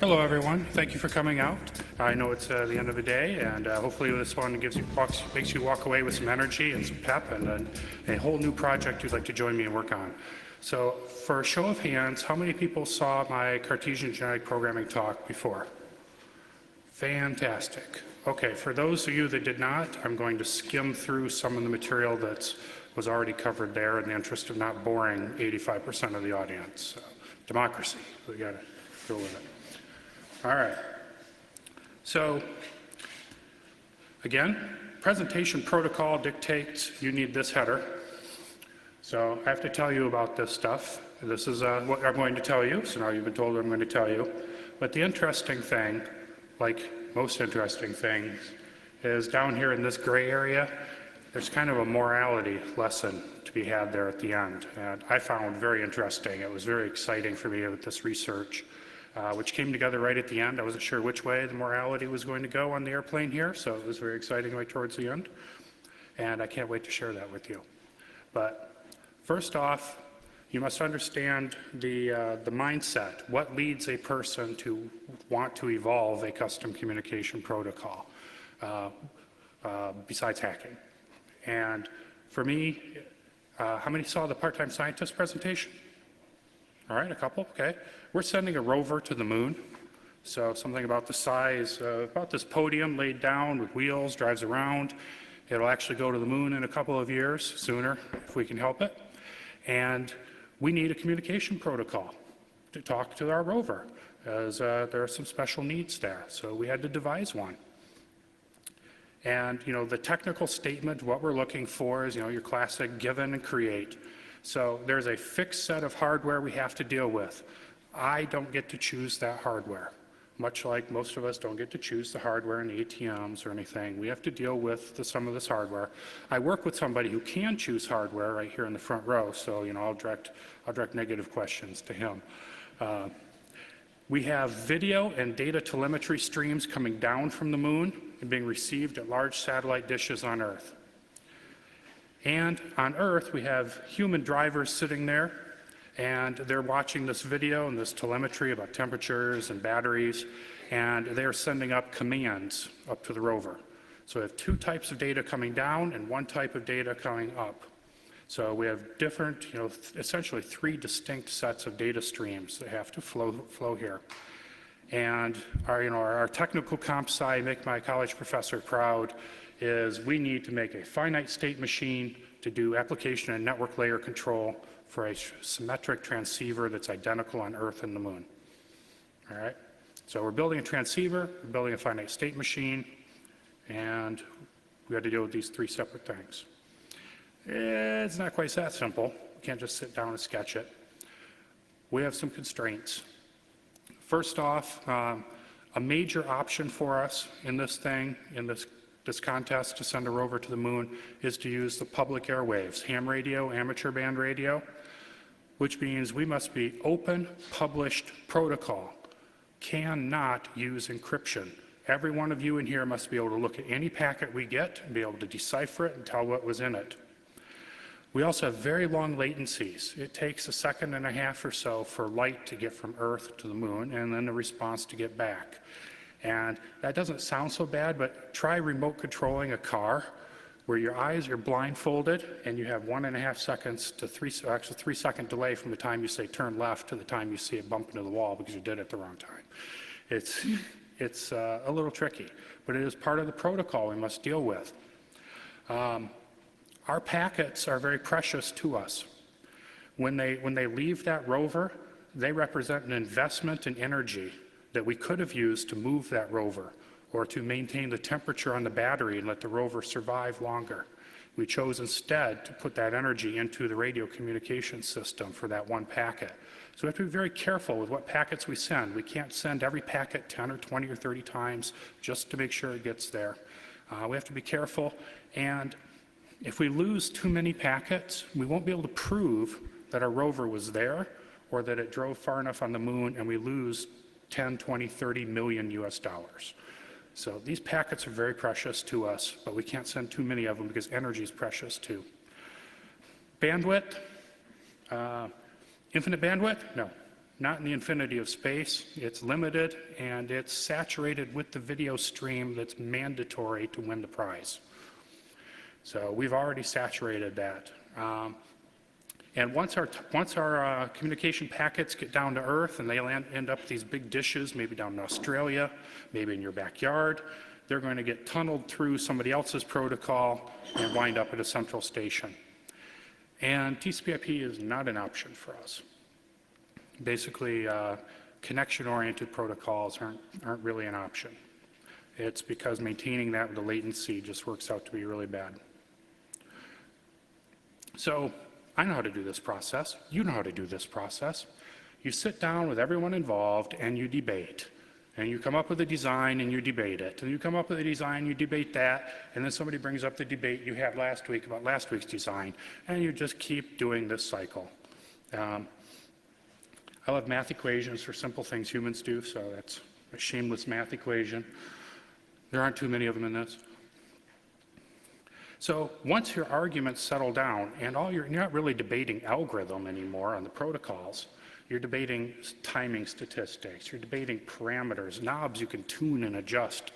Hello, everyone. Thank you for coming out. I know it's the end of the day, and hopefully this one makes you walk away with some energy and some pep and a whole new project you'd like to join me and work on. So for a show of hands, how many people saw my Cartesian genetic programming talk before? Fantastic. Okay, for those of you that did not, I'm going to skim through some of the material that was already covered there in the interest of not boring 85% of the audience. Democracy, we got to go with it. All right. So again, presentation protocol dictates you need this header. So I have to tell you about this stuff. This is what I'm going to tell you. So now you've been told what I'm going to tell you. But the interesting thing, like most interesting things, is down here in this gray area, there's kind of a morality lesson to be had there at the end. And I found very interesting. It was very exciting for me with this research. Which came together right at the end. I wasn't sure which way the morality was going to go on the airplane here, so it was very exciting right towards the end. And I can't wait to share that with you. But first off, you must understand the mindset. What leads a person to want to evolve a custom communication protocol besides hacking? And for me, how many saw the part-time scientist presentation? All right, a couple, okay. We're sending a rover to the moon. So something about the size, about this podium laid down with wheels, drives around. It'll actually go to the moon in a couple of years, sooner, if we can help it. And we need a communication protocol to talk to our rover, as there are some special needs there. So we had to devise one. And, the technical statement, what we're looking for is, your classic given and create. So there's a fixed set of hardware we have to deal with. I don't get to choose that hardware, much like most of us don't get to choose the hardware in the ATMs or anything. We have to deal with some of this hardware. I work with somebody who can choose hardware right here in the front row, so I'll direct negative questions to him. We have video and data telemetry streams coming down from the moon and being received at large satellite dishes on Earth. And on Earth, we have human drivers sitting there, and they're watching this video and this telemetry about temperatures and batteries, and they're sending up commands up to the rover. So we have two types of data coming down and one type of data coming up. So we have different, essentially three distinct sets of data streams that have to flow here. And our technical comp sci, make my college professor proud, is we need to make a finite state machine to do application and network layer control for a symmetric transceiver that's identical on Earth and the moon. All right? So we're building a transceiver, we're building a finite state machine, and we had to deal with these three separate things. It's not quite that simple. We can't just sit down and sketch it. We have some constraints. First off, a major option for us in this thing, in this contest to send a rover to the moon, is to use the public airwaves, ham radio, amateur band radio, which means we must be open, published protocol, cannot use encryption. Every one of you in here must be able to look at any packet we get and be able to decipher it and tell what was in it. We also have very long latencies. It takes 1.5 seconds or so for light to get from Earth to the moon, and then the response to get back. And that doesn't sound so bad, but try remote controlling a car where your eyes are blindfolded and you have 1.5 seconds to 3 second delay from the time you say turn left to the time you see it bump into the wall because you did it at the wrong time. It's a little tricky, but it is part of the protocol we must deal with. Our packets are very precious to us. When they leave that rover, they represent an investment in energy that we could have used to move that rover or to maintain the temperature on the battery and let the rover survive longer. We chose instead to put that energy into the radio communication system for that one packet. So we have to be very careful with what packets we send. We can't send every packet 10 or 20 or 30 times just to make sure it gets there. We have to be careful, and if we lose too many packets, we won't be able to prove that our rover was there or that it drove far enough on the moon, and we lose 10, 20, 30 million US dollars. So these packets are very precious to us, but we can't send too many of them because energy is precious too. Bandwidth, infinite bandwidth? No, not in the infinity of space. It's limited, and it's saturated with the video stream that's mandatory to win the prize. So we've already saturated that. And once our communication packets get down to Earth and they end up these big dishes, maybe down in Australia, maybe in your backyard, they're going to get tunneled through somebody else's protocol and wind up at a central station. And TCP/IP is not an option for us. Basically, connection-oriented protocols aren't really an option. It's because maintaining that with the latency just works out to be really bad. So I know how to do this process. You know how to do this process. You sit down with everyone involved and you debate. And you come up with a design and you debate it. And you come up with a design, you debate that, and then somebody brings up the debate you had last week about last week's design. And you just keep doing this cycle. I love math equations for simple things humans do, so that's a shameless math equation. There aren't too many of them in this. So once your arguments settle down, and you're not really debating algorithm anymore on the protocols, you're debating timing statistics, you're debating parameters, knobs you can tune and adjust.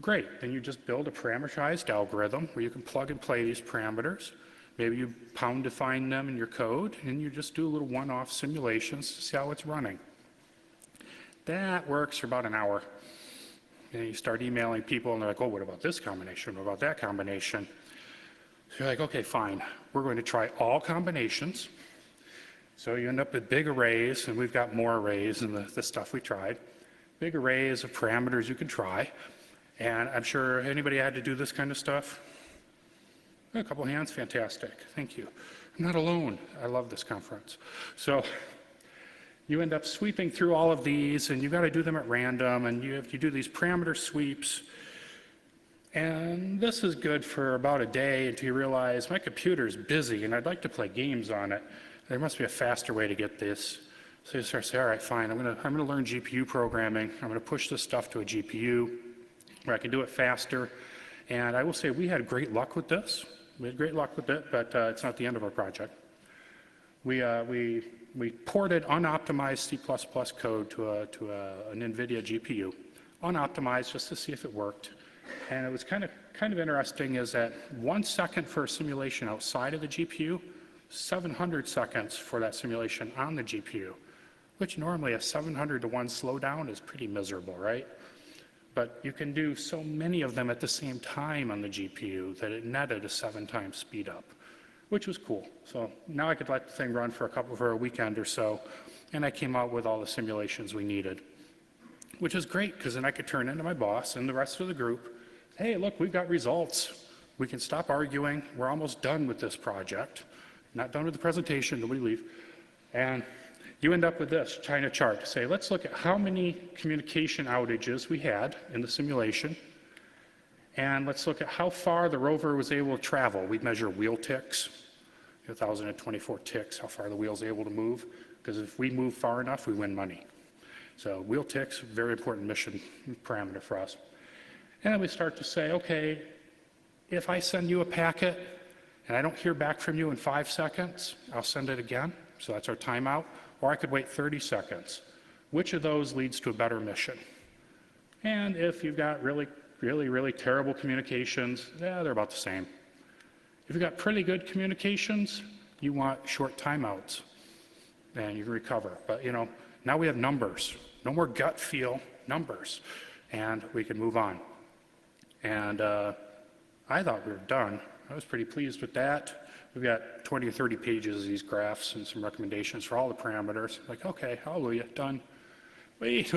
Great, then you just build a parameterized algorithm where you can plug and play these parameters. Maybe you pound define them in your code, and you just do a little one-off simulations to see how it's running. That works for about an hour. And you start emailing people, and they're like, oh, what about this combination? What about that combination? So you're like, okay, fine. We're going to try all combinations. So you end up with big arrays, and we've got more arrays than the stuff we tried. Big arrays of parameters you can try. And I'm sure anybody had to do this kind of stuff? A couple hands, fantastic. Thank you. I'm not alone. I love this conference. So you end up sweeping through all of these, and you've got to do them at random, and you do these parameter sweeps. And this is good for about a day until you realize my computer's busy, and I'd like to play games on it. There must be a faster way to get this. So you start to say, all right, fine, I'm gonna learn GPU programming. I'm gonna push this stuff to a GPU where I can do it faster. And I will say we had great luck with this. We had great luck with it, but it's not the end of our project. We ported unoptimized C++ code to an NVIDIA GPU, unoptimized just to see if it worked. And it was kind of interesting is that 1 second for a simulation outside of the GPU, 700 seconds for that simulation on the GPU, which normally a 700 to 1 slowdown is pretty miserable, right? But you can do so many of them at the same time on the GPU that it netted a 7 times speed up, which was cool. So now I could let the thing run for a weekend or so, and I came out with all the simulations we needed, which is great because then I could turn into my boss and the rest of the group, hey, look, we've got results. We can stop arguing. We're almost done with this project. Not done with the presentation, nobody leave. And you end up with this China chart. Say, let's look at how many communication outages we had in the simulation, and let's look at how far the rover was able to travel. We measure wheel ticks, 1,024 ticks, how far the wheel's able to move, because if we move far enough, we win money. So wheel ticks, very important mission parameter for us. And then we start to say, okay, if I send you a packet and I don't hear back from you in 5 seconds, I'll send it again. So that's our timeout. Or I could wait 30 seconds. Which of those leads to a better mission? And if you've got really terrible communications, they're about the same. If you've got pretty good communications, you want short timeouts, and you can recover. But now we have numbers. No more gut feel, numbers. And we can move on. And I thought we were done. I was pretty pleased with that. We've got 20 or 30 pages of these graphs and some recommendations for all the parameters. Like, okay, hallelujah, done. Wait.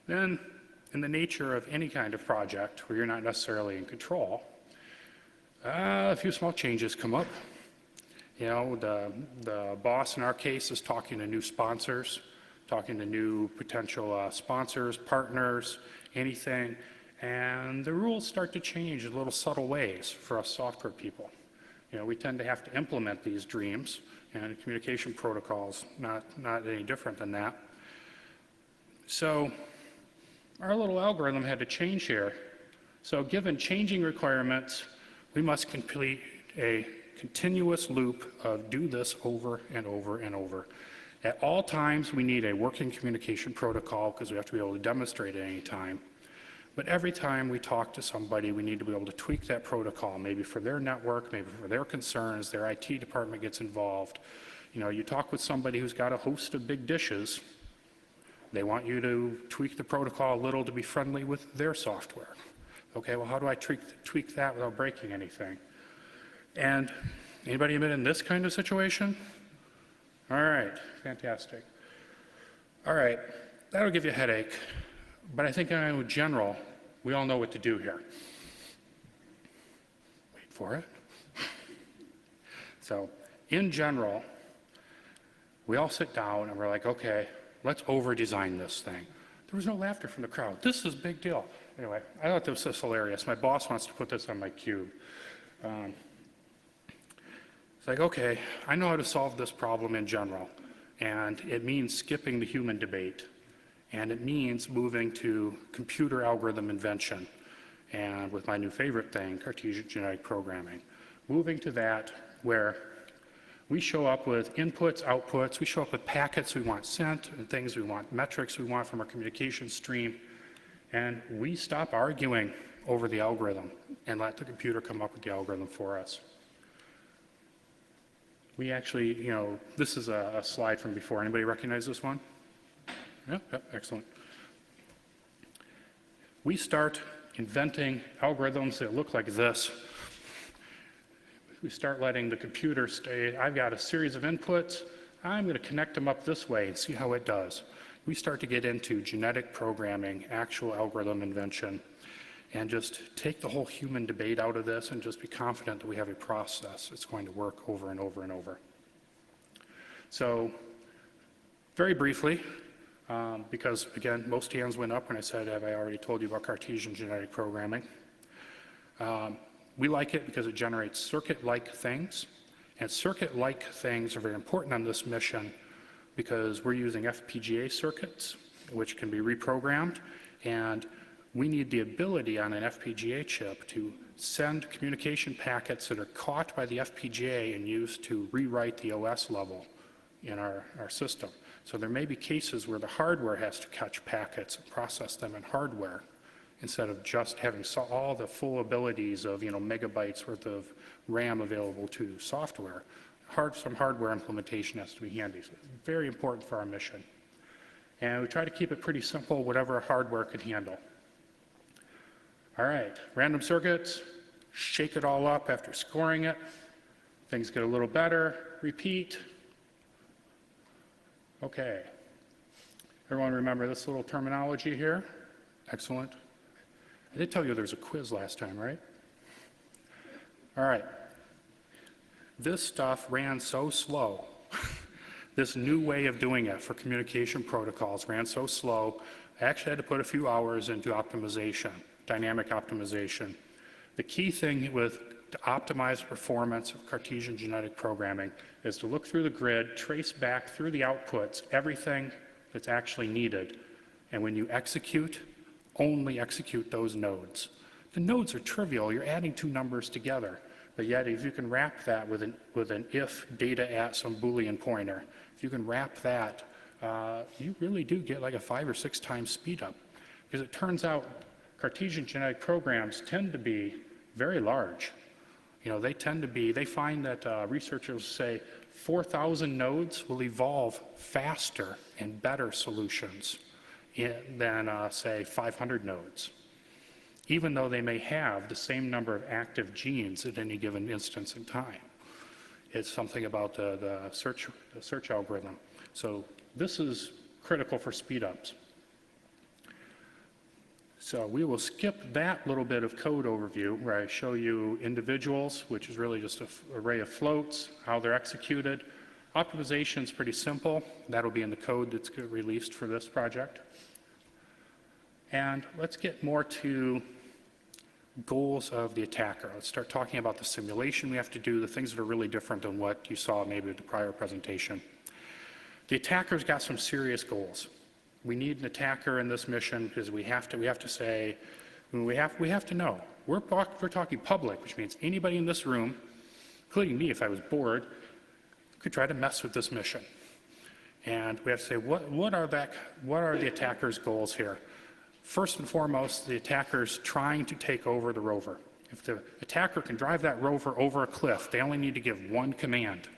Then, in the nature of any kind of project where you're not necessarily in control, a few small changes come up. The boss in our case is talking to new sponsors, talking to new potential sponsors, partners, anything. And the rules start to change in little subtle ways for us software people. We tend to have to implement these dreams, and communication protocols, not any different than that. So our little algorithm had to change here. So given changing requirements, we must complete a continuous loop of do this over and over and over. At all times, we need a working communication protocol because we have to be able to demonstrate at any time. But every time we talk to somebody, we need to be able to tweak that protocol, maybe for their network, maybe for their concerns, their IT department gets involved. You know, you talk with somebody who's got a host of big dishes, they want you to tweak the protocol a little to be friendly with their software. Okay, well, how do I tweak that without breaking anything? And anybody been in this kind of situation? All right, fantastic. All right, that'll give you a headache, but I think in general, we all know what to do here. Wait for it. So, in general, we all sit down and we're like, okay, let's over-design this thing. There was no laughter from the crowd. This is a big deal. Anyway, I thought this was hilarious. My boss wants to put this on my cube. It's like, okay, I know how to solve this problem in general, and it means skipping the human debate, and it means moving to computer algorithm invention, and with my new favorite thing, Cartesian genetic programming. Moving to that where we show up with inputs, outputs, we show up with packets we want sent, and things we want, metrics we want from our communication stream, and we stop arguing over the algorithm and let the computer come up with the algorithm for us. We actually, you know, this is a slide from before. Anybody recognize this one? Yeah, excellent. We start inventing algorithms that look like this. We start letting the computer say, I've got a series of inputs, I'm going to connect them up this way and see how it does. We start to get into genetic programming, actual algorithm invention, and just take the whole human debate out of this and just be confident that we have a process that's going to work over and over and over. So, very briefly, because again, most hands went up when I said, have I already told you about Cartesian genetic programming? We like it because it generates circuit-like things, and circuit-like things are very important on this mission because we're using FPGA circuits, which can be reprogrammed, and we need the ability on an FPGA chip to send communication packets that are caught by the FPGA and used to rewrite the OS level in our system. So there may be cases where the hardware has to catch packets and process them in hardware instead of just having all the full abilities of, you know, megabytes worth of RAM available to software. Some hardware implementation has to be handy. So it's very important for our mission. And we try to keep it pretty simple, whatever hardware can handle. All right, random circuits, shake it all up after scoring it. Things get a little better, repeat. Okay. Everyone remember this little terminology here? Excellent. I did tell you there's a quiz last time, right? All right. This stuff ran so slow. This new way of doing it for communication protocols ran so slow, I actually had to put a few hours into optimization, dynamic optimization. The key thing to optimize performance of Cartesian genetic programming is to look through the grid, trace back through the outputs, everything that's actually needed. And when you execute, only execute those nodes. The nodes are trivial. You're adding two numbers together. But yet, if you can wrap that with an if data at some Boolean pointer, if you can wrap that, you really do get like a 5 or 6 times speed up. Because it turns out Cartesian genetic programs tend to be very large. You know, they find that researchers say 4,000 nodes will evolve faster and better solutions than, say, 500 nodes, even though they may have the same number of active genes at any given instance in time. It's something about the search algorithm. So this is critical for speedups. So we will skip that little bit of code overview where I show you individuals, which is really just an array of floats, how they're executed. Optimization is pretty simple. That'll be in the code that's released for this project. And let's get more to goals of the attacker. Let's start talking about the simulation we have to do, the things that are really different than what you saw maybe with the prior presentation. The attacker's got some serious goals. We need an attacker in this mission because we have to know. We're talking public, which means anybody in this room, including me if I was bored, could try to mess with this mission. And we have to say, what are the attacker's goals here? First and foremost, the attacker's trying to take over the rover. If the attacker can drive that rover over a cliff, they only need to give one command.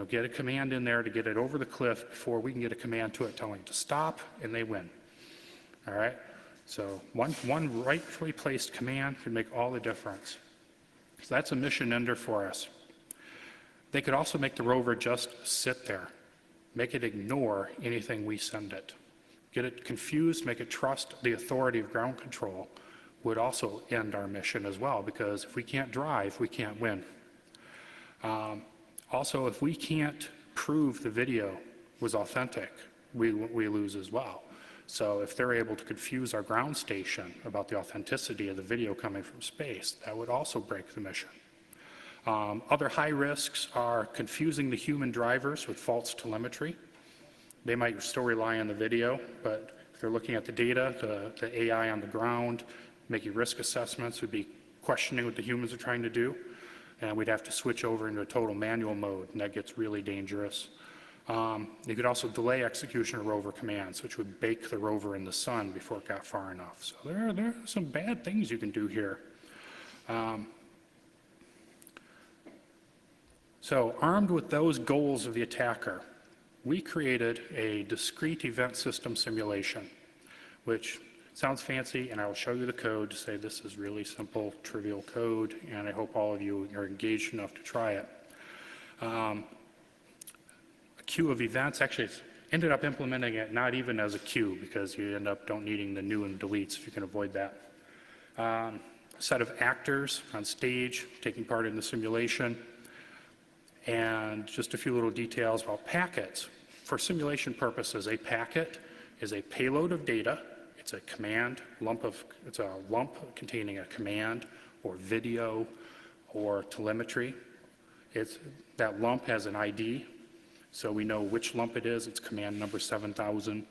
Get a command in there to get it over the cliff before we can get a command to it telling it to stop, and they win. All right? So one rightfully placed command can make all the difference. So that's a mission ender for us. They could also make the rover just sit there, make it ignore anything we send it. Get it confused, make it trust the authority of ground control would also end our mission as well, because if we can't drive, we can't win. Also, if we can't prove the video was authentic, we lose as well. So if they're able to confuse our ground station about the authenticity of the video coming from space, that would also break the mission. Other high risks are confusing the human drivers with false telemetry. They might still rely on the video, but if they're looking at the data, the AI on the ground, making risk assessments, would be questioning what the humans are trying to do, and we'd have to switch over into a total manual mode, and that gets really dangerous. You could also delay execution of rover commands, which would bake the rover in the sun before it got far enough. So there are some bad things you can do here. So armed with those goals of the attacker, we created a discrete event system simulation, which sounds fancy, and I will show you the code to say this is really simple, trivial code, and I hope all of you are engaged enough to try it. A queue of events, actually it's ended up implementing it not even as a queue, because you end up don't needing the new and deletes if you can avoid that. A set of actors on stage taking part in the simulation, and just a few little details about packets. For simulation purposes, a packet is a payload of data. It's a it's a lump containing a command or video or telemetry. That lump has an ID, so we know which lump it is. It's command number 7000.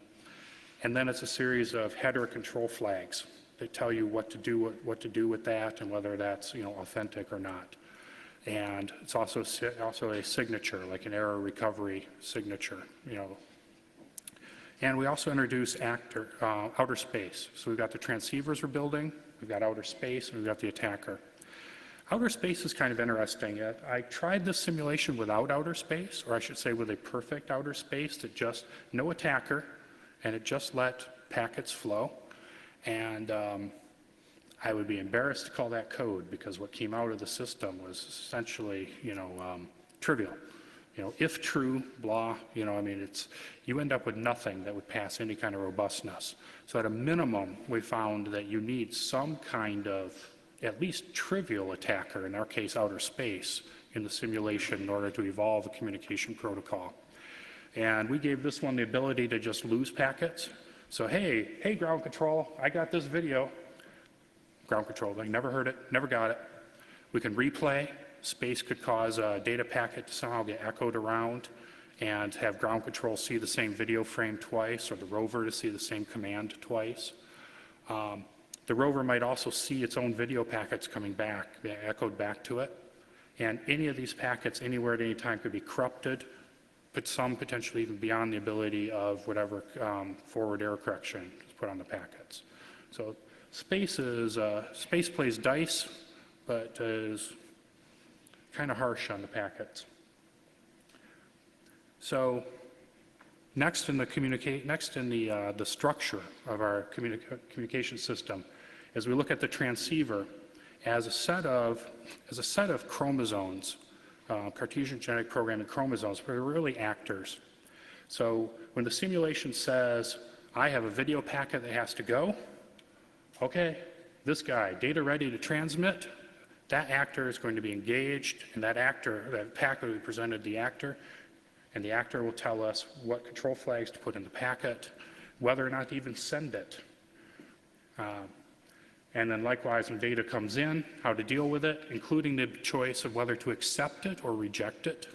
And then it's a series of header control flags that tell you what to do with that and whether that's authentic or not. And it's also a signature, like an error recovery signature, And we also introduce outer space. So we've got the transceivers we're building, we've got outer space, and we've got the attacker. Outer space is kind of interesting. I tried this simulation without outer space, or I should say with a perfect outer space that just no attacker, and it just let packets flow. And I would be embarrassed to call that code, because what came out of the system was essentially, trivial. If true, blah, you end up with nothing that would pass any kind of robustness. So at a minimum, we found that you need some kind of at least trivial attacker, in our case, outer space, in the simulation in order to evolve a communication protocol. And we gave this one the ability to just lose packets. So, hey, ground control, I got this video. Ground control, they never heard it, never got it. We can replay. Space could cause a data packet to somehow get echoed around and have ground control see the same video frame twice, or the rover to see the same command twice. The rover might also see its own video packets coming back, echoed back to it. And any of these packets anywhere at any time could be corrupted, but some potentially even beyond the ability of whatever forward error correction is put on the packets. So space plays dice, but is kind of harsh on the packets. So next in the structure of our communication system, as we look at the transceiver as a set of chromosomes, Cartesian genetic programming chromosomes, but they're really actors. So when the simulation says, I have a video packet that has to go, okay, this guy, data ready to transmit, that actor is going to be engaged, and that packet will be presented to the actor, and the actor will tell us what control flags to put in the packet, whether or not to even send it. And then likewise, when data comes in, how to deal with it, including the choice of whether to accept it or reject it.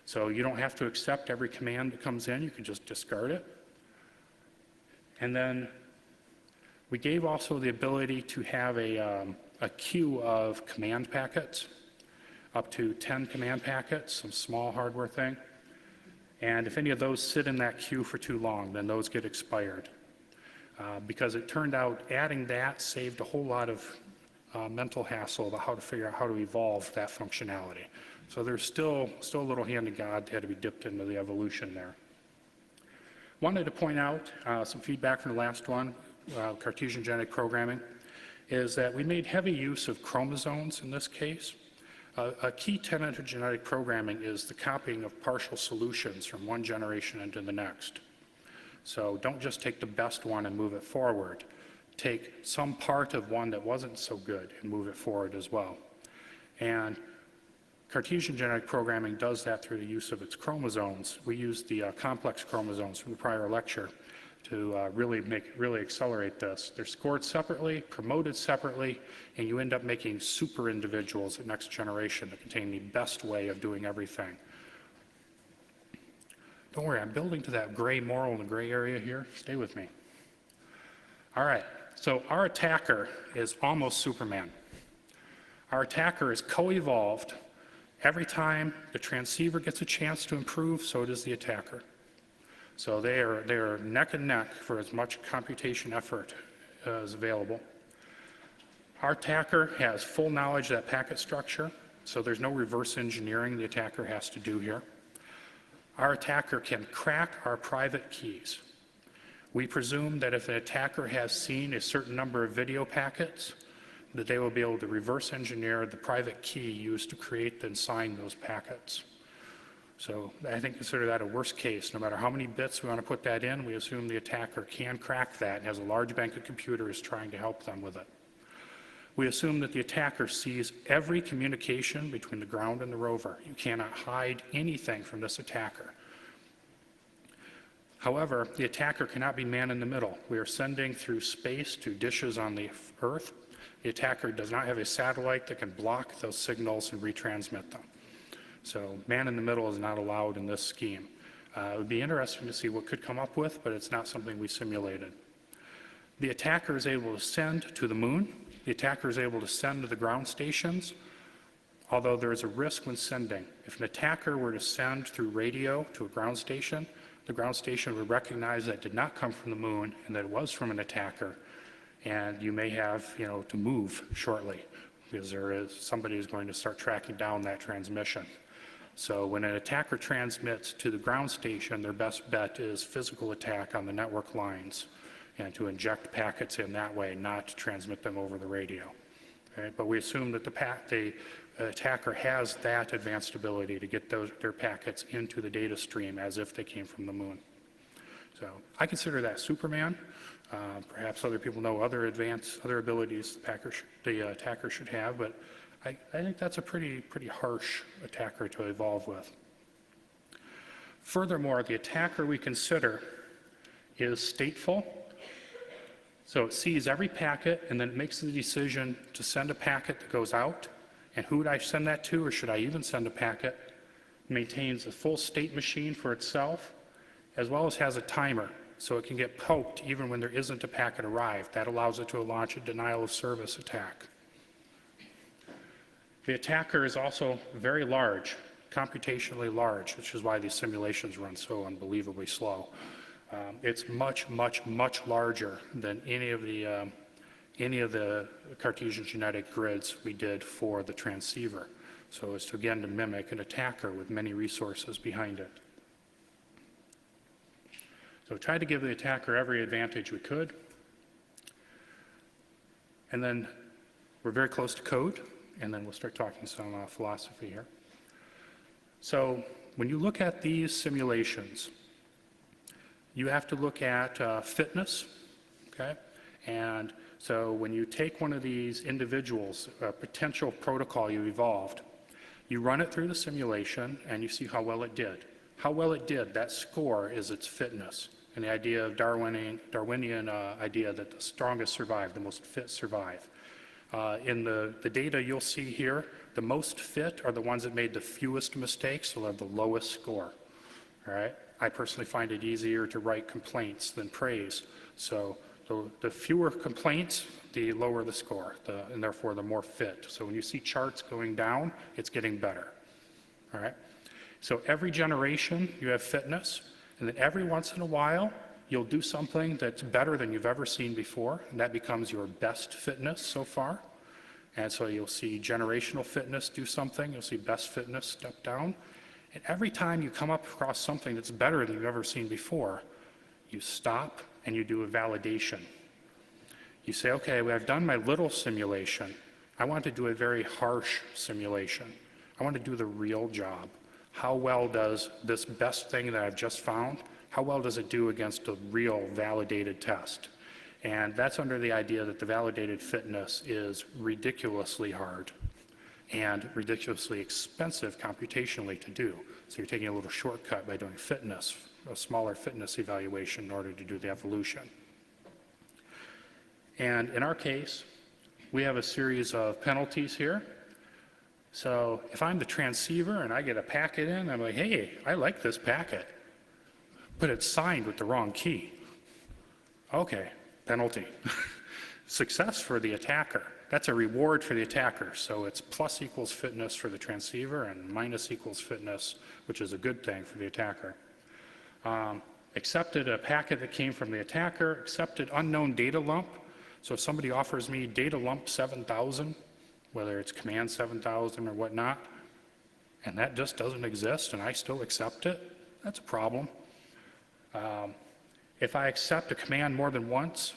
So you don't have to accept every command that comes in, you can just discard it. And then we gave also the ability to have a queue of command packets, up to 10 command packets, some small hardware thing. And if any of those sit in that queue for too long, then those get expired. Because it turned out adding that saved a whole lot of mental hassle about how to figure out how to evolve that functionality. So there's still a little hand of God that had to be dipped into the evolution there. Wanted to point out some feedback from the last one, Cartesian genetic programming, is that we made heavy use of chromosomes in this case. A key tenet of genetic programming is the copying of partial solutions from one generation into the next. So don't just take the best one and move it forward. Take some part of one that wasn't so good and move it forward as well. And Cartesian genetic programming does that through the use of its chromosomes. We used the complex chromosomes from the prior lecture to really accelerate this. They're scored separately, promoted separately, and you end up making super individuals at next generation that contain the best way of doing everything. Don't worry, I'm building to that gray moral in the gray area here. Stay with me. All right, so our attacker is almost Superman. Our attacker is co-evolved. Every time the transceiver gets a chance to improve, so does the attacker. So they are neck and neck for as much computation effort as available. Our attacker has full knowledge of that packet structure, so there's no reverse engineering the attacker has to do here. Our attacker can crack our private keys. We presume that if an attacker has seen a certain number of video packets, that they will be able to reverse engineer the private key used to create and sign those packets. So I think consider that a worst case. No matter how many bits we want to put that in, we assume the attacker can crack that and has a large bank of computers trying to help them with it. We assume that the attacker sees every communication between the ground and the rover. You cannot hide anything from this attacker. However, the attacker cannot be man in the middle. We are sending through space to dishes on the Earth. The attacker does not have a satellite that can block those signals and retransmit them. So man in the middle is not allowed in this scheme. It would be interesting to see what could come up with, but it's not something we simulated. The attacker is able to send to the moon. The attacker is able to send to the ground stations, although there is a risk when sending. If an attacker were to send through radio to a ground station, the ground station would recognize that it did not come from the moon and that it was from an attacker, and you may have to move shortly because somebody is going to start tracking down that transmission. So when an attacker transmits to the ground station, their best bet is physical attack on the network lines and to inject packets in that way, not to transmit them over the radio. Okay? But we assume that the attacker has that advanced ability to get their packets into the data stream as if they came from the moon. So I consider that Superman. Perhaps other people know other abilities the attacker should have, but I think that's a pretty harsh attacker to evolve with. Furthermore, the attacker we consider is stateful. So it sees every packet and then it makes the decision to send a packet that goes out. And who would I send that to, or should I even send a packet? It maintains a full state machine for itself, as well as has a timer, so it can get poked even when there isn't a packet arrived. That allows it to launch a denial of service attack. The attacker is also very large, computationally large, which is why these simulations run so unbelievably slow. It's much larger than any of the Cartesian genetic grids we did for the transceiver. So it's again to mimic an attacker with many resources behind it. So try to give the attacker every advantage we could. And then we're very close to code, and then we'll start talking some philosophy here. So when you look at these simulations, you have to look at fitness, okay? And so when you take one of these individuals, a potential protocol you evolved, you run it through the simulation and you see how well it did. How well it did, that score is its fitness. And the idea of Darwinian idea that the strongest survive, the most fit survive. In the data you'll see here, the most fit are the ones that made the fewest mistakes, so they'll have the lowest score. All right? I personally find it easier to write complaints than praise. So the fewer complaints, the lower the score, and therefore the more fit. So when you see charts going down, it's getting better. All right? So every generation you have fitness, and then every once in a while you'll do something that's better than you've ever seen before, and that becomes your best fitness so far. And so you'll see generational fitness do something, you'll see best fitness step down. And every time you come up across something that's better than you've ever seen before, you stop and you do a validation. You say, okay, well, I've done my little simulation. I want to do a very harsh simulation. I want to do the real job. How well does this best thing that I've just found, how well does it do against a real validated test? And that's under the idea that the validated fitness is ridiculously hard and ridiculously expensive computationally to do. So you're taking a little shortcut by doing fitness, a smaller fitness evaluation in order to do the evolution. And in our case, we have a series of penalties here. So if I'm the transceiver and I get a packet in, I'm like, hey, I like this packet, but it's signed with the wrong key. Okay, penalty. Success for the attacker. That's a reward for the attacker. So it's plus equals fitness for the transceiver and minus equals fitness, which is a good thing for the attacker. Accepted a packet that came from the attacker, accepted unknown data lump. So if somebody offers me data lump 7,000, whether it's command 7,000 or whatnot, and that just doesn't exist and I still accept it, that's a problem. If I accept a command more than once,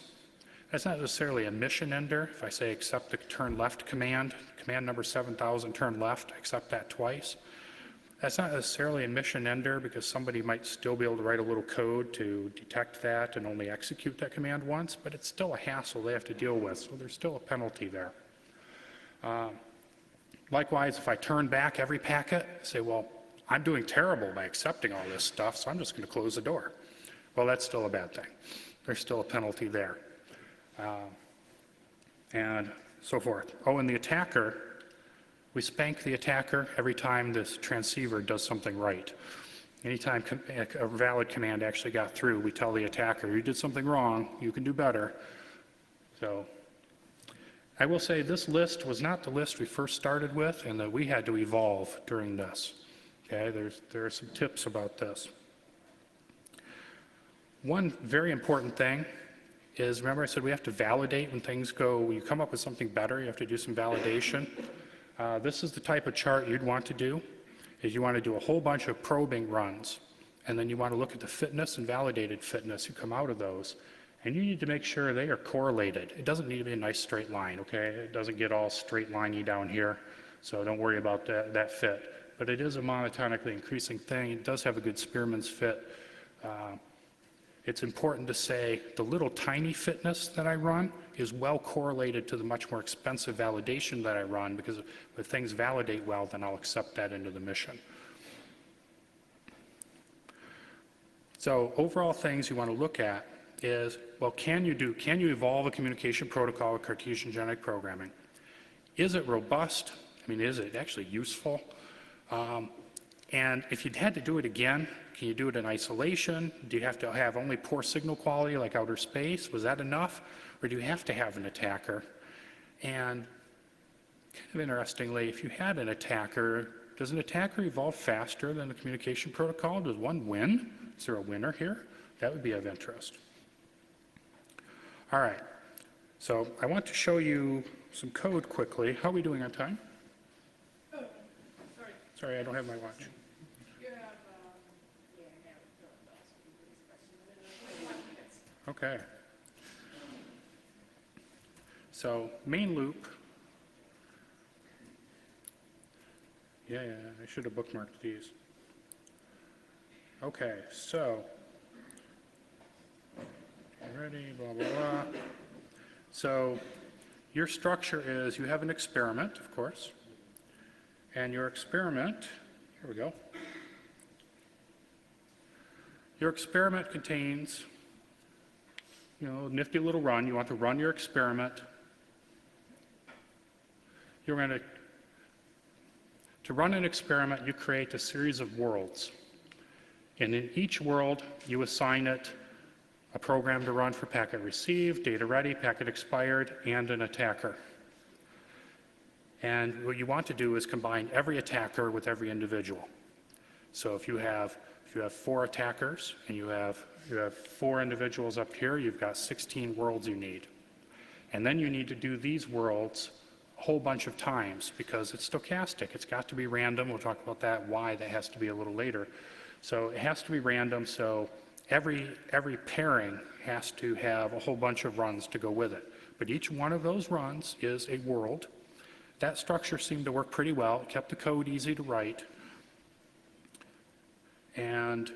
that's not necessarily a mission ender. If I say accept the turn left command, command number 7,000, turn left, accept that twice, that's not necessarily a mission ender because somebody might still be able to write a little code to detect that and only execute that command once, but it's still a hassle they have to deal with, so there's still a penalty there. Likewise, if I turn back every packet, say, well, I'm doing terrible by accepting all this stuff, so I'm just going to close the door. Well, that's still a bad thing. There's still a penalty there. And so forth. Oh, and the attacker, we spank the attacker every time this transceiver does something right. Anytime a valid command actually got through, we tell the attacker, you did something wrong, you can do better. So I will say this list was not the list we first started with, and that we had to evolve during this. Okay, there are some tips about this. One very important thing is, remember I said we have to validate when things go, when you come up with something better, you have to do some validation. This is the type of chart you'd want to do, is you want to do a whole bunch of probing runs, and then you want to look at the fitness and validated fitness who come out of those. And you need to make sure they are correlated. It doesn't need to be a nice straight line, okay? It doesn't get all straight liney down here, so don't worry about that fit. But it is a monotonically increasing thing. It does have a good Spearman's fit. It's important to say the little tiny fitness that I run is well correlated to the much more expensive validation that I run, because if things validate well, then I'll accept that into the mission. So overall things you want to look at is, well, can you evolve a communication protocol with Cartesian genetic programming? Is it robust? I mean, is it actually useful? And if you had to do it again, can you do it in isolation? Do you have to have only poor signal quality like outer space? Was that enough? Or do you have to have an attacker? And kind of interestingly, if you had an attacker, does an attacker evolve faster than the communication protocol? Does one win? Is there a winner here? That would be of interest. All right, so I want to show you some code quickly. How are we doing on time? Oh, Sorry, I don't have my watch. you have, Okay. So main loop. Yeah, I should have bookmarked these. Okay, so ready, blah, blah, blah. So your structure is you have an experiment, of course, and your experiment, here we go. Your experiment contains, a nifty little run. You want to run your experiment. You're going to run an experiment, you create a series of worlds. And in each world, you assign it a program to run for packet received, data ready, packet expired, and an attacker. And what you want to do is combine every attacker with every individual. So if you have 4 attackers and you have 4 individuals up here, you've got 16 worlds you need. And then you need to do these worlds a whole bunch of times because it's stochastic. It's got to be random. We'll talk about that, why that has to be a little later. So it has to be random, so every pairing has to have a whole bunch of runs to go with it. But each one of those runs is a world. That structure seemed to work pretty well. It kept the code easy to write. And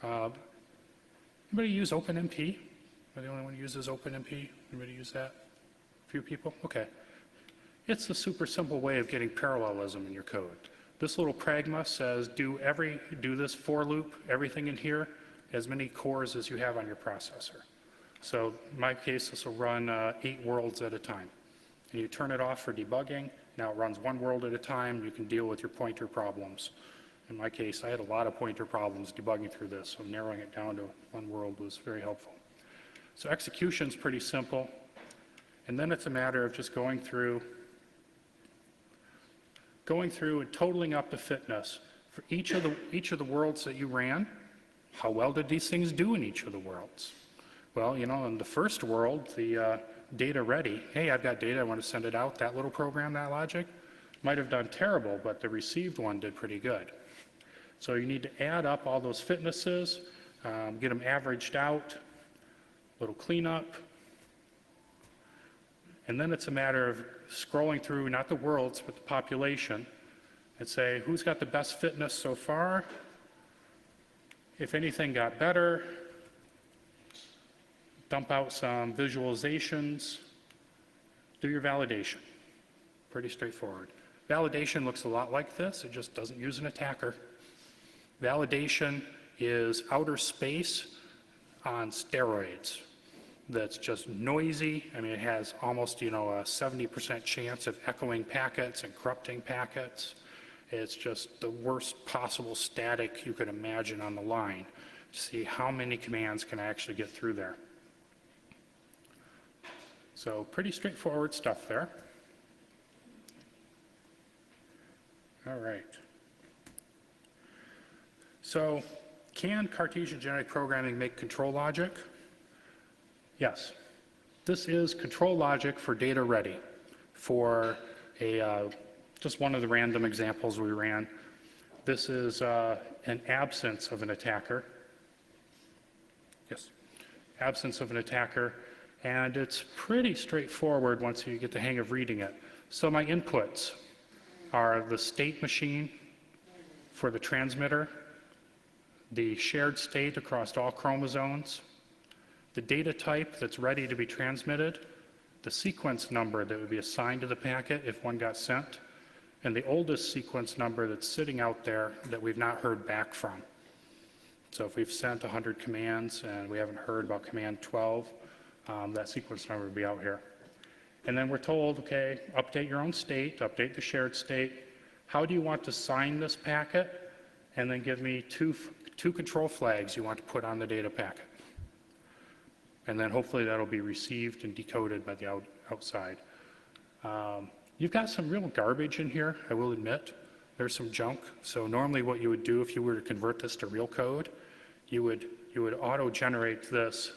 anybody use OpenMP? Am I the only one who uses OpenMP? Anybody use that? A few people? Okay. It's a super simple way of getting parallelism in your code. This little pragma says do this for loop, everything in here, as many cores as you have on your processor. So in my case, this will run 8 worlds at a time. And you turn it off for debugging. Now it runs 1 world at a time. You can deal with your pointer problems. In my case, I had a lot of pointer problems debugging through this, so narrowing it down to 1 world was very helpful. So execution's pretty simple. And then it's a matter of just going through and totaling up the fitness for each of the worlds that you ran. How well did these things do in each of the worlds? Well, in the first world, the data ready, hey, I've got data, I want to send it out, that little program, that logic, might have done terrible, but the received one did pretty good. So you need to add up all those fitnesses, get them averaged out, little cleanup, and then it's a matter of scrolling through not the worlds, but the population, and say, who's got the best fitness so far? If anything got better, dump out some visualizations, do your validation. Pretty straightforward. Validation looks a lot like this, it just doesn't use an attacker. Validation is outer space on steroids. That's just noisy. I mean, it has almost, a 70% chance of echoing packets and corrupting packets. It's just the worst possible static you could imagine on the line to see how many commands can I actually get through there. So pretty straightforward stuff there. All right. So can Cartesian genetic programming make control logic? Yes. This is control logic for data ready for just one of the random examples we ran. This is an absence of an attacker. Yes. Absence of an attacker. And it's pretty straightforward once you get the hang of reading it. So my inputs are the state machine for the transmitter, the shared state across all chromosomes, the data type that's ready to be transmitted, the sequence number that would be assigned to the packet if one got sent, and the oldest sequence number that's sitting out there that we've not heard back from. So if we've sent 100 commands and we haven't heard about command 12, that sequence number would be out here. And then we're told, okay, update your own state, update the shared state. How do you want to sign this packet? And then give me two control flags you want to put on the data packet. And then hopefully that'll be received and decoded by the outside. You've got some real garbage in here, I will admit. There's some junk. So normally what you would do if you were to convert this to real code, you would auto-generate this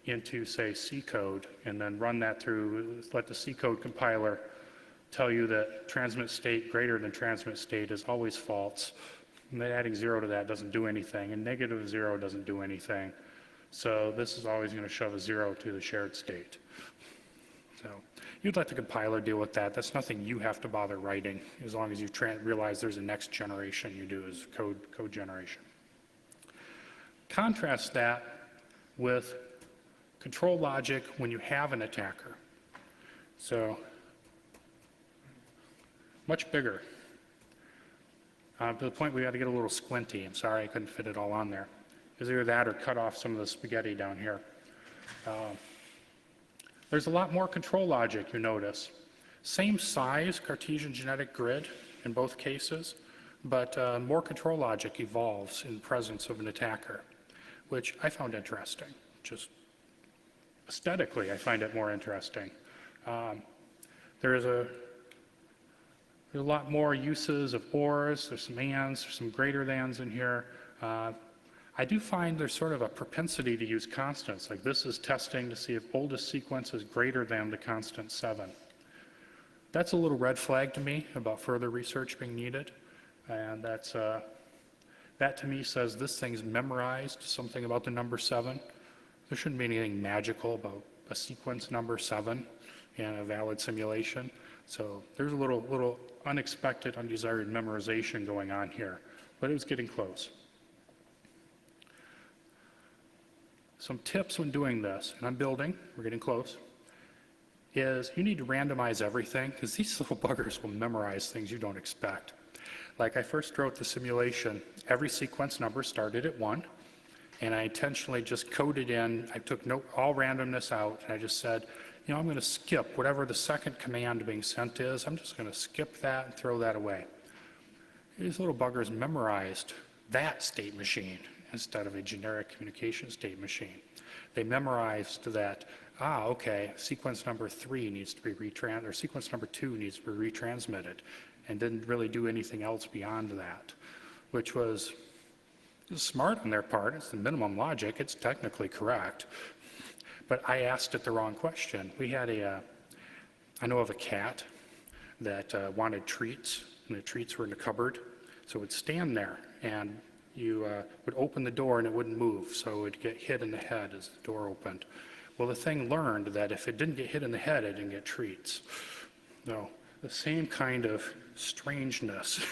into, say, C code, and then run that through, let the C code compiler tell you that transmit state greater than transmit state is always false. And then adding 0 to that doesn't do anything, and -0 doesn't do anything. So this is always going to shove a 0 to the shared state. So you'd let the compiler deal with that. That's nothing you have to bother writing, as long as you realize there's a next generation you do as code generation. Contrast that with control logic when you have an attacker. So much bigger. To the point we got to get a little squinty. I'm sorry I couldn't fit it all on there. It's either that or cut off some of the spaghetti down here. There's a lot more control logic, you notice. Same size Cartesian genetic grid in both cases, but more control logic evolves in the presence of an attacker, which I found interesting. Just aesthetically, I find it more interesting. There's There's a lot more uses of ors, there's some ands, there's some greater thans in here. I do find there's sort of a propensity to use constants, like this is testing to see if oldest sequence is greater than the constant 7. That's a little red flag to me about further research being needed, and that to me says this thing's memorized something about the number 7. There shouldn't be anything magical about a sequence number 7 in a valid simulation. So there's a little unexpected, undesired memorization going on here, but it was getting close. Some tips when doing this, and I'm building, we're getting close, is you need to randomize everything, because these little buggers will memorize things you don't expect. Like I first wrote the simulation, every sequence number started at 1, and I intentionally just coded in, I took all randomness out, and I just said, I'm going to skip whatever the second command being sent is, I'm just going to skip that and throw that away. These little buggers memorized that state machine instead of a generic communication state machine. They memorized that, okay, sequence number 3 needs to be or sequence number 2 needs to be retransmitted, and didn't really do anything else beyond that, which was smart on their part. It's the minimum logic. It's technically correct. But I asked it the wrong question. We had I know of a cat that wanted treats, and the treats were in the cupboard, so it would stand there, and you would open the door and it wouldn't move, so it would get hit in the head as the door opened. Well, the thing learned that if it didn't get hit in the head, it didn't get treats. No, the same kind of strangeness.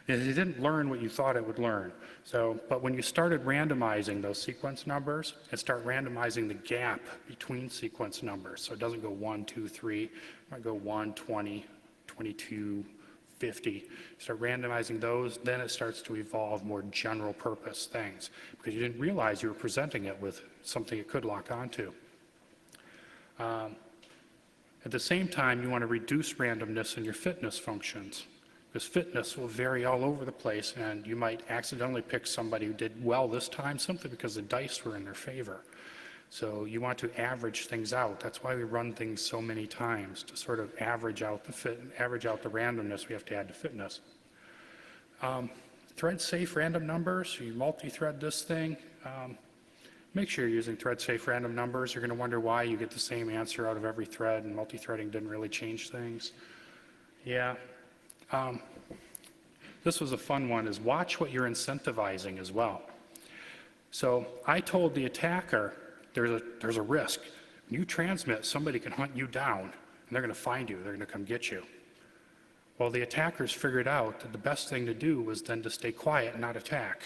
It didn't learn what you thought it would learn. But when you started randomizing those sequence numbers and start randomizing the gap between sequence numbers, so it doesn't go 1, 2, 3, it might go 1, 20, 22, 50. Start randomizing those, then it starts to evolve more general purpose things, because you didn't realize you were presenting it with something it could lock onto. At the same time, you want to reduce randomness in your fitness functions, because fitness will vary all over the place, and you might accidentally pick somebody who did well this time simply because the dice were in their favor. So you want to average things out. That's why we run things so many times, to sort of average out the randomness we have to add to fitness. Thread-safe random numbers, you multi-thread this thing. Make sure you're using thread-safe random numbers. You're going to wonder why you get the same answer out of every thread, and multi-threading didn't really change things. Yeah. This was a fun one, is watch what you're incentivizing as well. So I told the attacker, there's a risk. When you transmit, somebody can hunt you down, and they're going to find you. They're going to come get you. Well, the attackers figured out that the best thing to do was then to stay quiet and not attack.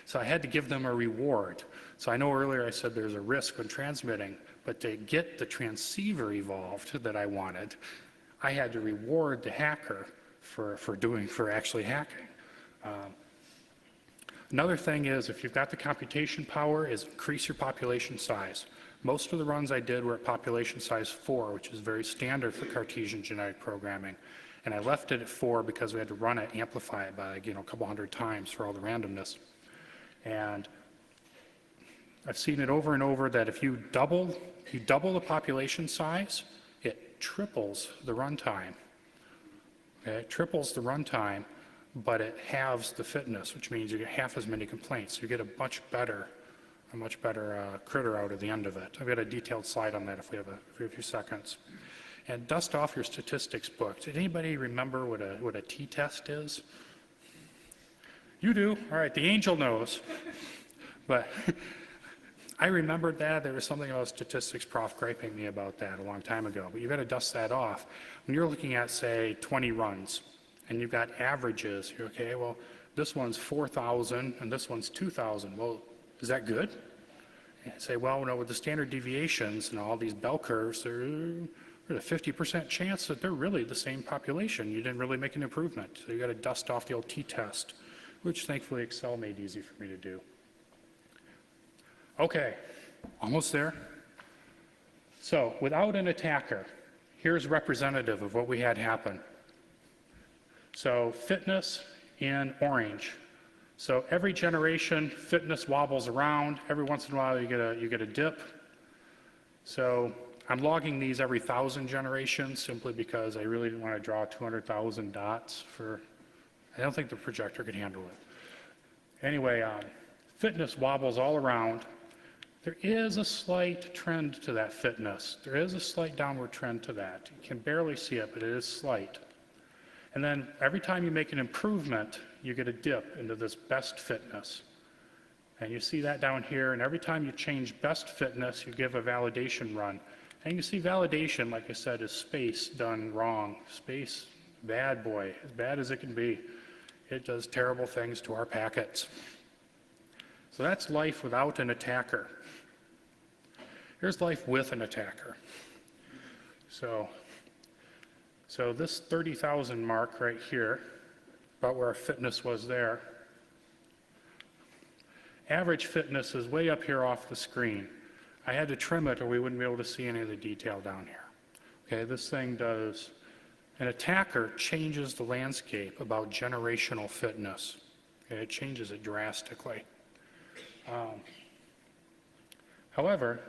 So I had to give them a reward. So I know earlier I said there's a risk when transmitting, but to get the transceiver evolved that I wanted, I had to reward the hacker for actually hacking. Another thing is, if you've got the computation power, is increase your population size. Most of the runs I did were at population size 4, which is very standard for Cartesian genetic programming. And I left it at 4 because we had to run it, amplify it by a couple hundred times for all the randomness. And I've seen it over and over that if you double the population size, it triples the runtime. Okay? It triples the runtime, but it halves the fitness, which means you get half as many complaints. You get a much better critter out of the end of it. I've got a detailed slide on that if we have a few seconds. And dust off your statistics book. Did anybody remember what a t-test is? You do? All right, the angel knows. But I remembered that. There was something about a statistics prof griping me about that a long time ago. But you've got to dust that off. When you're looking at, say, 20 runs, and you've got averages, you're okay, well, this one's 4,000 and this one's 2,000. Well, is that good? And I say, well, with the standard deviations and all these bell curves, there's a 50% chance that they're really the same population. You didn't really make an improvement. So you got to dust off the old t-test, which thankfully Excel made easy for me to do. Okay, almost there. So without an attacker, here's representative of what we had happen. So fitness in orange. So every generation, fitness wobbles around. Every once in a while, you get a dip. So I'm logging these every 1,000 generations simply because I really didn't want to draw 200,000 dots I don't think the projector could handle it. Anyway, fitness wobbles all around. There is a slight trend to that fitness. There is a slight downward trend to that. You can barely see it, but it is slight. And then every time you make an improvement, you get a dip into this best fitness. And you see that down here, and every time you change best fitness, you give a validation run. And you see validation, like I said, is space done wrong. Space, bad boy, as bad as it can be. It does terrible things to our packets. So that's life without an attacker. Here's life with an attacker. So this 30,000 mark right here, about where our fitness was there, average fitness is way up here off the screen. I had to trim it or we wouldn't be able to see any of the detail down here. Okay, this thing does, an attacker changes the landscape about generational fitness. Okay, it changes it drastically. However,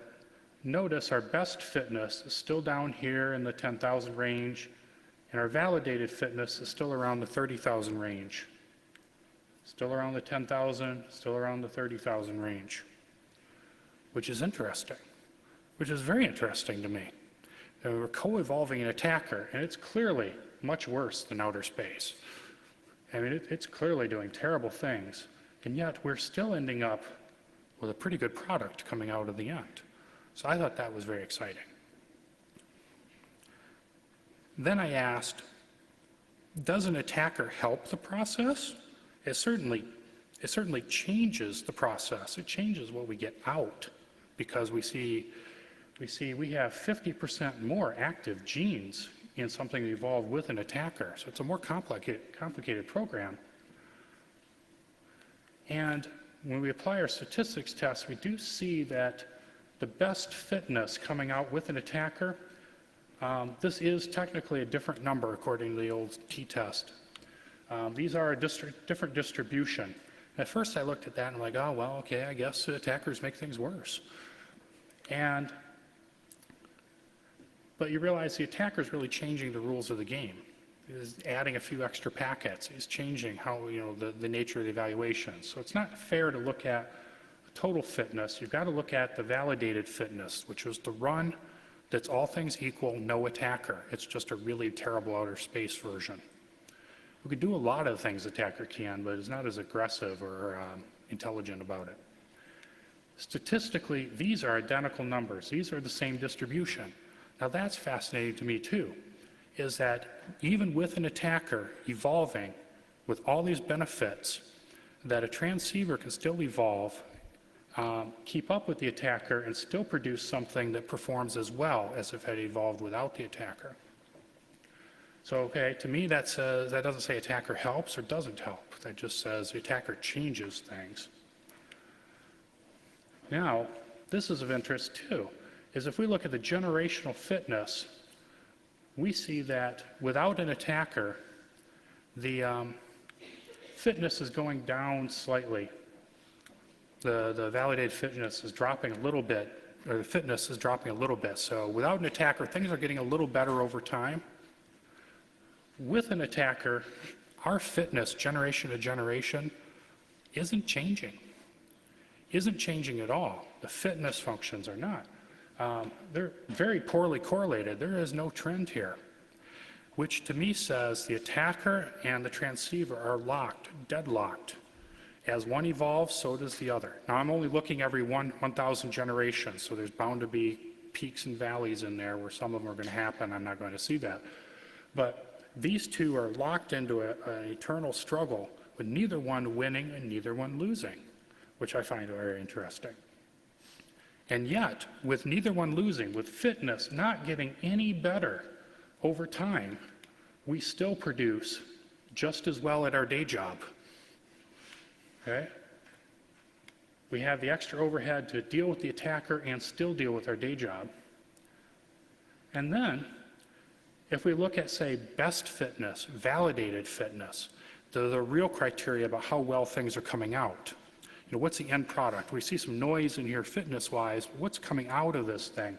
notice our best fitness is still down here in the 10,000 range, and our validated fitness is still around the 30,000 range. Still around the 10,000, still around the 30,000 range, which is interesting, which is very interesting to me. We're co-evolving an attacker, and it's clearly much worse than outer space. I mean, it's clearly doing terrible things, and yet we're still ending up with a pretty good product coming out of the end. So I thought that was very exciting. Then I asked, does an attacker help the process? It certainly changes the process. It changes what we get out because we have 50% more active genes in something that evolved with an attacker. So it's a more complicated program. And when we apply our statistics tests, we do see that the best fitness coming out with an attacker, this is technically a different number according to the old t-test. These are a different distribution. At first I looked at that and I'm like, oh, well, okay, I guess attackers make things worse. But you realize the attacker is really changing the rules of the game. He's adding a few extra packets. He's changing how, the nature of the evaluation. So it's not fair to look at total fitness. You've got to look at the validated fitness, which was the run that's all things equal, no attacker. It's just a really terrible outer space version. We could do a lot of things attacker can, but it's not as aggressive or intelligent about it. Statistically, these are identical numbers. These are the same distribution. Now that's fascinating to me too, is that even with an attacker evolving with all these benefits, that a transceiver can still evolve, keep up with the attacker, and still produce something that performs as well as if it had evolved without the attacker. So, okay, to me that doesn't say attacker helps or doesn't help. That just says the attacker changes things. Now, this is of interest too, is if we look at the generational fitness, we see that without an attacker, the fitness is going down slightly. The validated fitness is dropping a little bit, or the fitness is dropping a little bit. So without an attacker, things are getting a little better over time. With an attacker, our fitness generation to generation isn't changing at all. The fitness functions are not. They're very poorly correlated. There is no trend here, which to me says the attacker and the transceiver are locked, deadlocked. As one evolves, so does the other. Now I'm only looking every 1,000 generations, so there's bound to be peaks and valleys in there where some of them are going to happen. I'm not going to see that. But these two are locked into an eternal struggle with neither one winning and neither one losing, which I find very interesting. And yet, with neither one losing, with fitness not getting any better over time, we still produce just as well at our day job. Okay? We have the extra overhead to deal with the attacker and still deal with our day job. And then, if we look at, say, best fitness, validated fitness, the real criteria about how well things are coming out, what's the end product? We see some noise in here fitness-wise. What's coming out of this thing?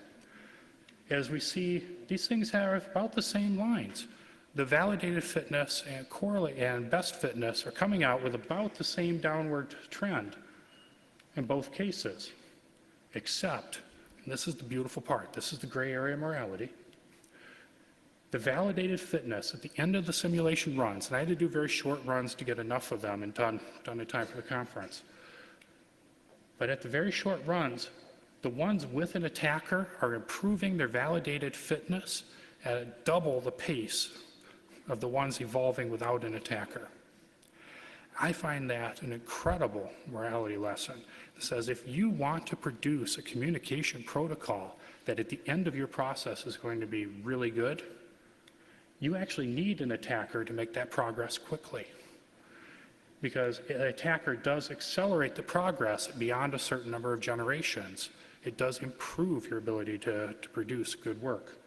as we see these things have about the same lines. The validated fitness and correlate and best fitness are coming out with about the same downward trend in both cases, except, and this is the beautiful part, this is the gray area of morality, the validated fitness at the end of the simulation runs, and I had to do very short runs to get enough of them and done in time for the conference. But at the very short runs, the ones with an attacker are improving their validated fitness at double the pace of the ones evolving without an attacker. I find that an incredible morality lesson. It says if you want to produce a communication protocol that at the end of your process is going to be really good, you actually need an attacker to make that progress quickly. Because an attacker does accelerate the progress beyond a certain number of generations. It does improve your ability to produce good work.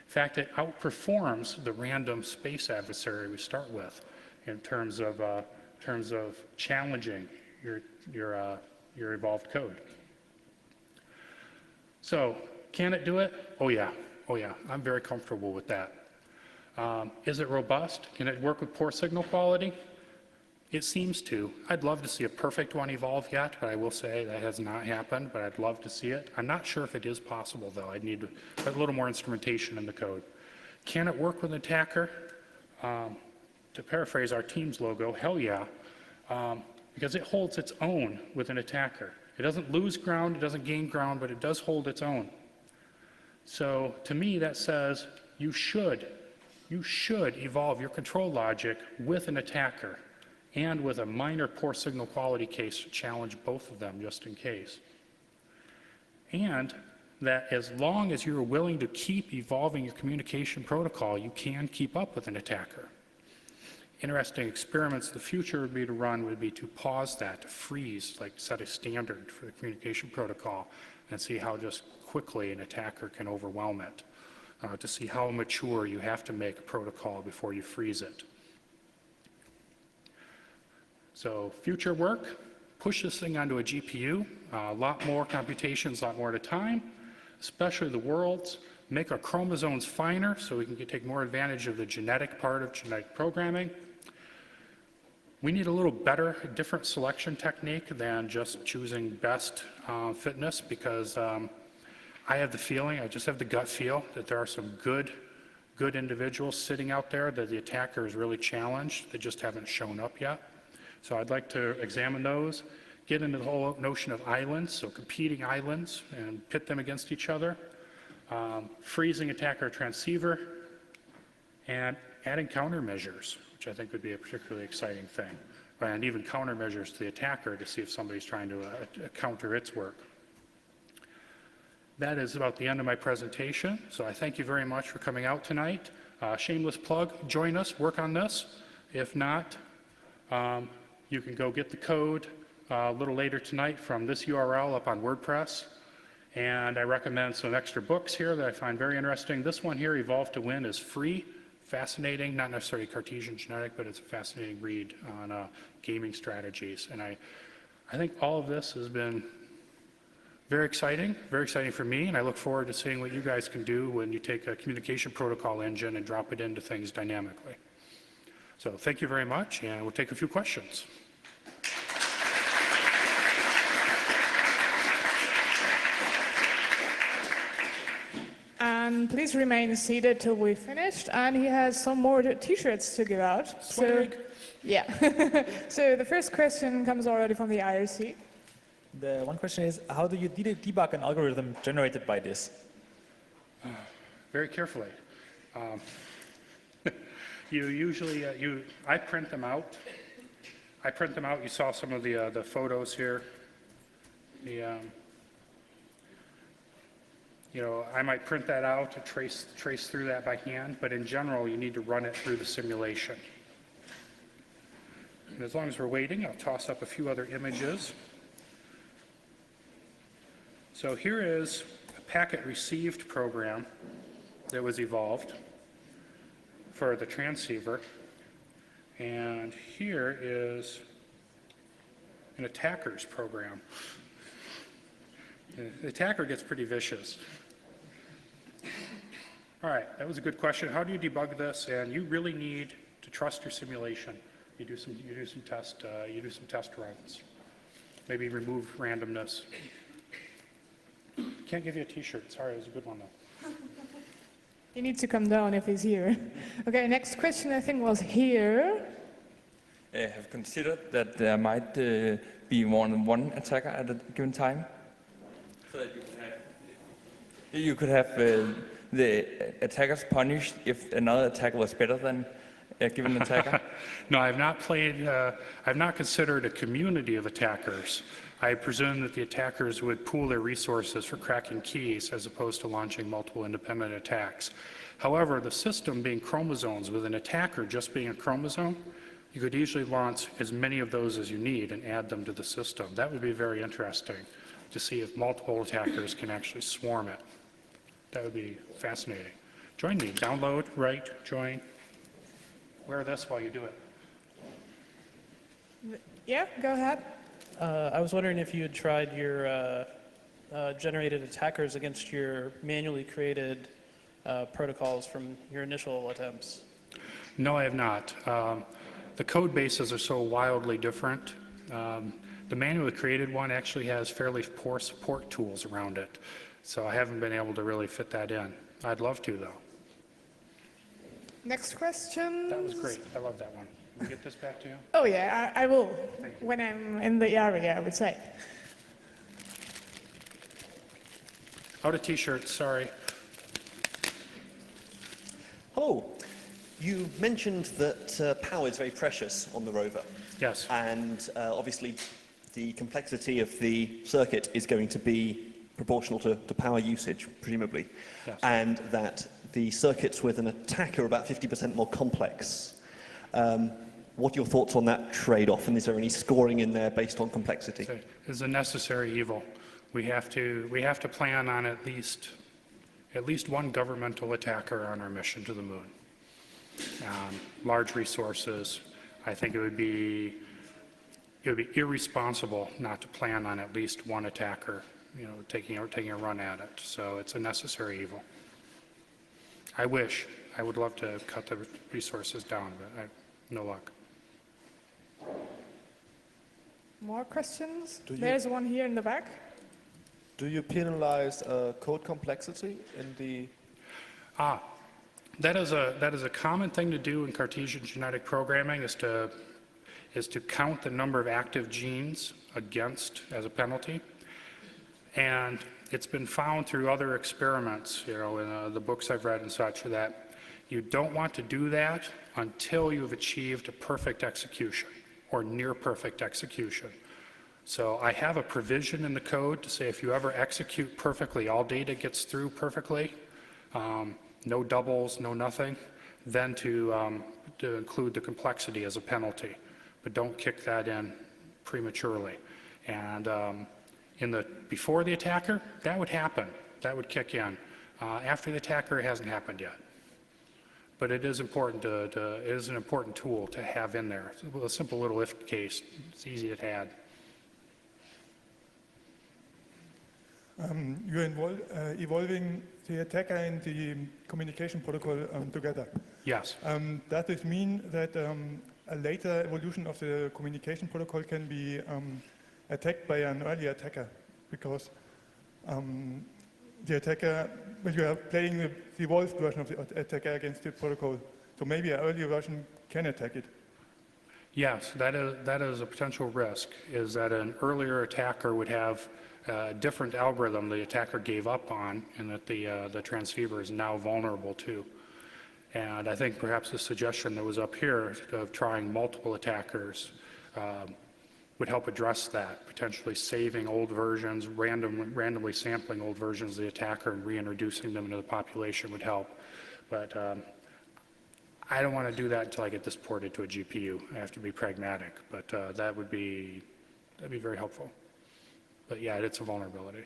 In fact, it outperforms the random space adversary we start with in terms of challenging your evolved code. So, can it do it? Oh yeah, I'm very comfortable with that. Is it robust? Can it work with poor signal quality? It seems to. I'd love to see a perfect one evolve yet, but I will say that has not happened, but I'd love to see it. I'm not sure if it is possible, though. I'd need a little more instrumentation in the code. Can it work with an attacker? To paraphrase our team's logo, hell yeah, because it holds its own with an attacker. It doesn't lose ground, it doesn't gain ground, but it does hold its own. So to me, that says you should evolve your control logic with an attacker and with a minor poor signal quality case to challenge both of them just in case. And that as long as you're willing to keep evolving your communication protocol, you can keep up with an attacker. Interesting experiments the future would be to pause that, to freeze, like set a standard for the communication protocol and see how just quickly an attacker can overwhelm it, to see how mature you have to make a protocol before you freeze it. So future work, push this thing onto a GPU, a lot more computations, a lot more at a time, especially the worlds, make our chromosomes finer so we can take more advantage of the genetic part of genetic programming. We need a little better, different selection technique than just choosing best fitness because I have the feeling, I just have the gut feel that there are some good individuals sitting out there that the attacker is really challenged. They just haven't shown up yet. So I'd like to examine those, get into the whole notion of islands, so competing islands, and pit them against each other, freezing attacker transceiver, and adding countermeasures, which I think would be a particularly exciting thing, and even countermeasures to the attacker to see if somebody's trying to counter its work. That is about the end of my presentation, so I thank you very much for coming out tonight. Shameless plug, join us, work on this. If not, you can go get the code a little later tonight from this URL up on WordPress. And I recommend some extra books here that I find very interesting. This one here, Evolve to Win, is free, fascinating, not necessarily Cartesian genetic, but it's a fascinating read on gaming strategies. And I think all of this has been very exciting for me, and I look forward to seeing what you guys can do when you take a communication protocol engine and drop it into things dynamically. So thank you very much, and we'll take a few questions. And please remain seated till we finished. And he has some more t-shirts to give out. Swag. So, yeah. So the first question comes already from the IRC. The one question is, how do you debug an algorithm generated by this? Very carefully. You usually, I print them out. You saw some of the photos here. I might print that out to trace through that by hand, but in general, you need to run it through the simulation. And as long as we're waiting, I'll toss up a few other images. So here is a packet received program that was evolved for the transceiver. And here is an attacker's program. The attacker gets pretty vicious. All right, that was a good question. How do you debug this? And you really need to trust your simulation. You do some test runs. Maybe remove randomness. Can't give you a T-shirt. Sorry, it was a good one though. He needs to come down if he's here. Okay, next question I think was here. Have considered that there might be more than one attacker at a given time, so that you could have the attackers punished if another attacker was better than a given attacker. No, I've not considered a community of attackers. I presume that the attackers would pool their resources for cracking keys as opposed to launching multiple independent attacks. However, the system being chromosomes with an attacker just being a chromosome, you could easily launch as many of those as you need and add them to the system. That would be very interesting to see if multiple attackers can actually swarm it. That would be fascinating. Join me. Download, write, join. Wear this while you do it. Yeah, go ahead. I was wondering if you had tried your generated attackers against your manually created protocols from your initial attempts. No, I have not. The code bases are so wildly different. The manually created one actually has fairly poor support tools around it, so I haven't been able to really fit that in. I'd love to, though. Next question. That was great. I love that one. Can we get this back to you? Oh yeah, I will, when I'm in the area, I would say. Out of T-shirts, sorry. Hello. You mentioned that power is very precious on the rover. Yes. And obviously the complexity of the circuit is going to be proportional to power usage, presumably. Yes. And that the circuits with an attacker are about 50% more complex. What are your thoughts on that trade-off? And is there any scoring in there based on complexity? It's a necessary evil. We have to plan on at least one governmental attacker on our mission to the moon. Large resources. I think it would be irresponsible not to plan on at least one attacker, taking a run at it. So it's a necessary evil. I would love to cut the resources down, but no luck. More questions? There's one here in the back. Do you penalize code complexity in the? That is a common thing to do in Cartesian genetic programming is to count the number of active genes as a penalty. And it's been found through other experiments, in the books I've read and such, that you don't want to do that until you've achieved a perfect execution or near perfect execution. So I have a provision in the code to say if you ever execute perfectly, all data gets through perfectly, no doubles, no nothing, then to include the complexity as a penalty. But don't kick that in prematurely. And before the attacker, that would happen. That would kick in. After the attacker, it hasn't happened yet. But it is important it is an important tool to have in there. A simple little if case, it's easy to add. You're evolving the attacker and the communication protocol together. Yes. Does this mean that a later evolution of the communication protocol can be attacked by an early attacker? Because the attacker, you are playing the evolved version of the attacker against the protocol, so maybe an earlier version can attack it. Yes, that is a potential risk, is that an earlier attacker would have a different algorithm the attacker gave up on and that the transceiver is now vulnerable to. And I think perhaps the suggestion that was up here of trying multiple attackers would help address that, potentially saving old versions, randomly sampling old versions of the attacker and reintroducing them into the population would help. But I don't want to do that until I get this ported to a GPU. I have to be pragmatic, but that'd be very helpful. But yeah, it's a vulnerability.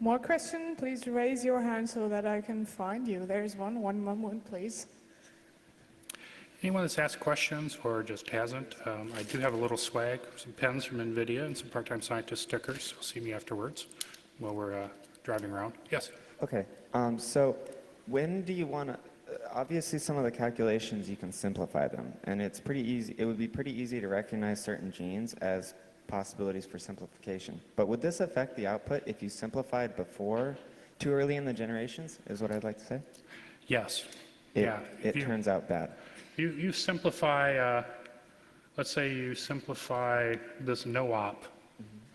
More question? Please raise your hand so that I can find you. There's one moment, please. Anyone that's asked questions or just hasn't, I do have a little swag, some pens from NVIDIA and some part-time scientist stickers. You'll see me afterwards while we're driving around. Yes? Okay, so when do you want to, obviously some of the calculations you can simplify them, and it's pretty easy, it would be pretty easy to recognize certain genes as possibilities for simplification. But would this affect the output if you simplified before, too early in the generations, is what I'd like to say? Yes. It turns out bad. You simplify, let's say you simplify this no-op,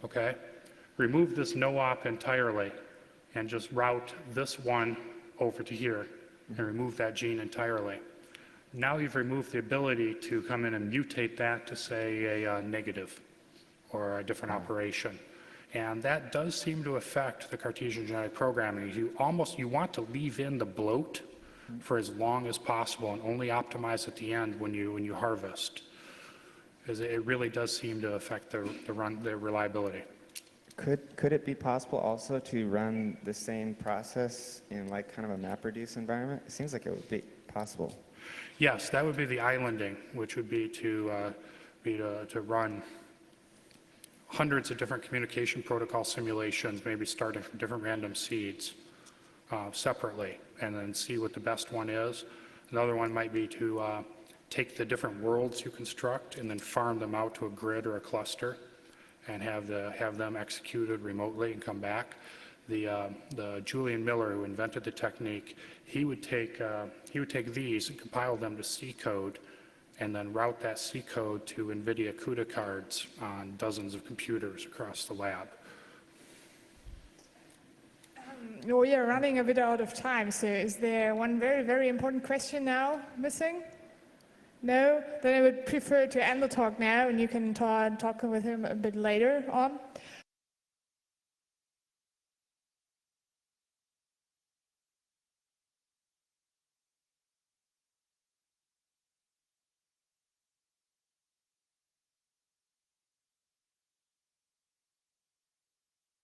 okay? Remove this no-op entirely and just route this one over to here and remove that gene entirely. Now you've removed the ability to come in and mutate that to say a negative or a different operation. And that does seem to affect the Cartesian genetic programming. You want to leave in the bloat for as long as possible and only optimize at the end when you harvest, because it really does seem to affect the reliability. Could it be possible also to run the same process in like kind of a MapReduce environment? It seems like it would be possible. Yes, that would be the islanding, which would be to run hundreds of different communication protocol simulations, maybe starting from different random seeds separately, and then see what the best one is. Another one might be to take the different worlds you construct and then farm them out to a grid or a cluster and have them executed remotely and come back. The Julian Miller, who invented the technique, he would take these and compile them to C code and then route that C code to NVIDIA CUDA cards on dozens of computers across the lab. We are running a bit out of time, so is there one very, very important question now missing? No? Then I would prefer to end the talk now, and you can talk with him a bit later on.